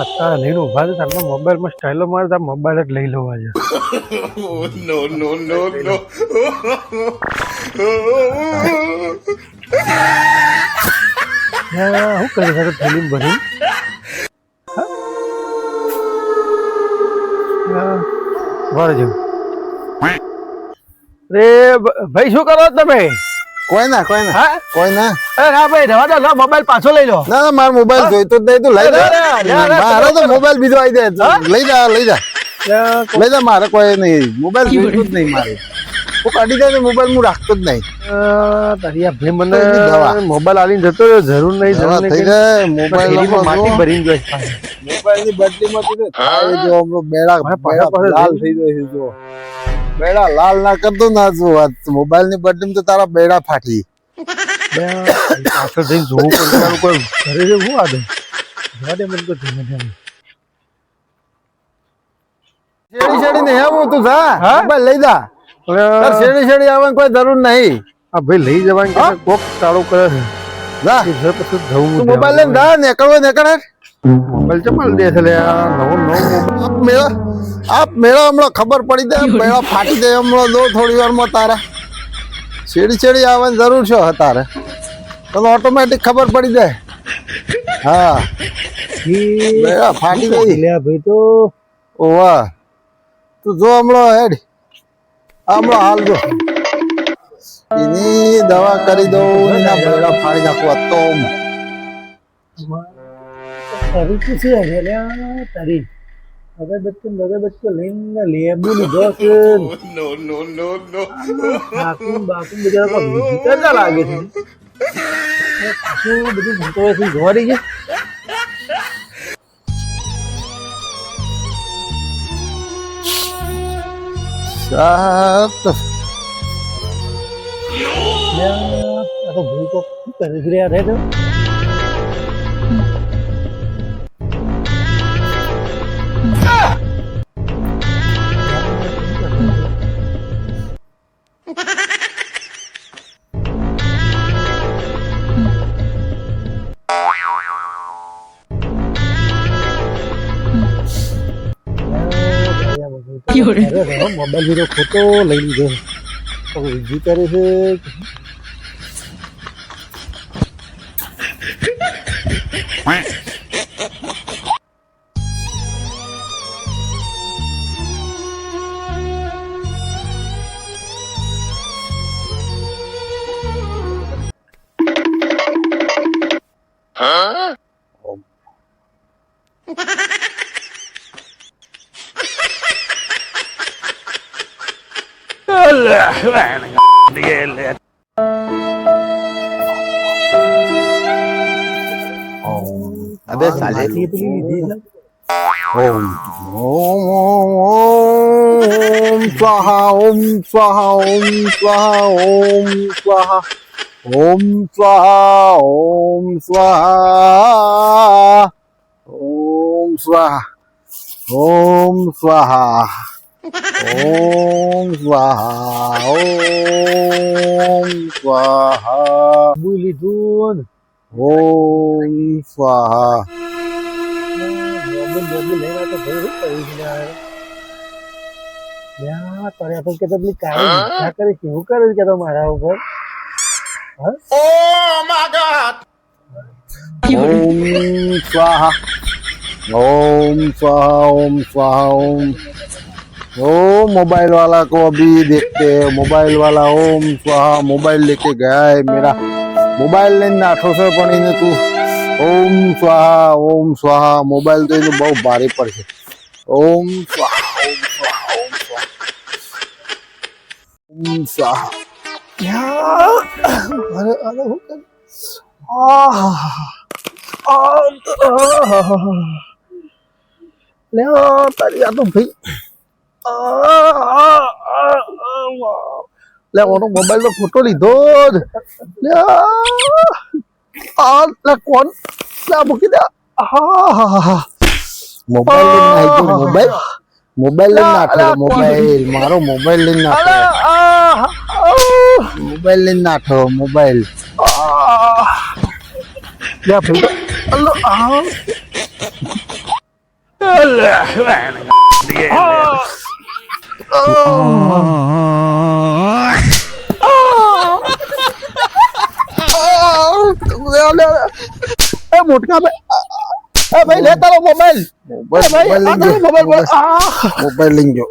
અત્યારે લઈને ઉભા છે તારના મોબાઈલમાં સ્ટાઇલો મારે તાર મોબાઈલ જ લઈ લો આજે. No, no, no, no. શું કરે છે થેલી ભરી વાળ જેવું. રે ભાઈ શું કરો તમે? કોઈ ના હા કોઈ ના. ના ભાઈ રવા દો, લો મોબાઈલ પાછો લઈ લો. ના ના મારો મોબાઈલ જોઈતો જ નહીં, તું લઈ જા. મારો તો મોબાઈલ બીજો આવી જાય. લઈ જા લઈ જા મારે કોઈ નહીં, મોબાઈલ જોઈતો જ નહીં મારે. હું કાઢી જાય મોબાઈલ હું રાખતો જ નહીં. તારી આ ભાઈ મને મોબાઈલ આલીને જતો રહ્યો, જરૂર નહીં થઈ જાય મોબાઈલ માટી ભરીને જોઈશ. મોબાઈલ ની બદલીમાં જો હમણાં બેડા લાલ થઈ જાય છે. જો બેડા લાલ ના કરતો ના જો મોબાઈલ ની બદલીમાં તો તારા બેડા ફાટી. પાછળ જઈને જોવું પડે કોઈ ઘરે છે શું આદે જવા દે મને તો ધીમે ધીમે શેડી શેડી નહીં આવું તું જા મોબાઈલ લઈ જા. શેડી શેડી આવવાની કોઈ જરૂર નહીં. આ ભાઈ લઈ જવાનું કે કોક ચાલુ કરે છે. જા પછી જવું તું મોબાઈલ લઈને જા નીકળવો નીકળે. મોબાઈલ ચમાલ દે છે લે આ નવો મેળા આપ મેળા હમણાં ખબર પડી જાય મેળા ફાટી જાય હમણાં દો થોડી વારમાં તારા શેડી શેડી આવવાની જરૂર છે તારે તને ઓટોમેટિક ખબર પડી જાય. હા મેળા ફાટી ગઈ લે ભાઈ તો ઓવા તું જો હમણાં હેડ હમણાં હાલ જો એની દવા કરી દઉં એના મેળા ફાડી નાખવા તો તારી શું છે હેલ્યા તારી અગરબત્તી લઈને લેબુ લીધો છે. No, no, no, no. બાકું બધા વિચરતા લાગે છે. પાછું બધું ભણતો હોય છે જોવા દઈ છે. સાત આ તો ભૂલ તો કરી જ રહ્યા છે. મોબાઈલ બીજો ખોટો લઈ લીધો વિચારે છે. અબે સાલે ઓમ સ્વાહા ઓમ સ્વાહા ઓમ સ્વાહા ઓમ સ્વાહા ઓમ સ્વાહા ઓમ સ્વાહા ઓમ સ્વાહા ઓમ સ્વાહા ઓમ સ્વાહા ઓમ સ્વાહા બોલી લીધું ઓમ સ્વાહા. મારા ઉપર Oh my God! Om Swaha Om Swaha Om Swaha Om O mobile वाला को अभी देखते हैं. मोबाइल वाला ओम स्वाहा मोबाइल लेके गया है मेरा. मोबाइल लेने नाठो से पण इने तू ओम स्वाहा मोबाइल तो इने बहुत भारी पड़े. ओम स्वाहा ओम स्वाहा ओम स्वाहा ओम स्वाहा. अरे अरे हो कर ले तारी आ तो भाई લે ઓનો મોબાઈલ નો ફોટો લીધો જ લે આ લે કોણ લે મૂકી દે. મોબાઈલ લઈને આવી ગયો. મોબાઈલ લઈને નાખો. મોબાઈલ મારો મોબાઈલ લઈને નાખો. મોબાઈલ લઈને નાખો. મોબાઈલ લે ભાઈ અલ્લો એ મોટકા ભાઈ એ ભાઈ લે તારો મોબાઈલ મોબાઈલ લઈ ગયો મોબાઈલ લઈ ગયો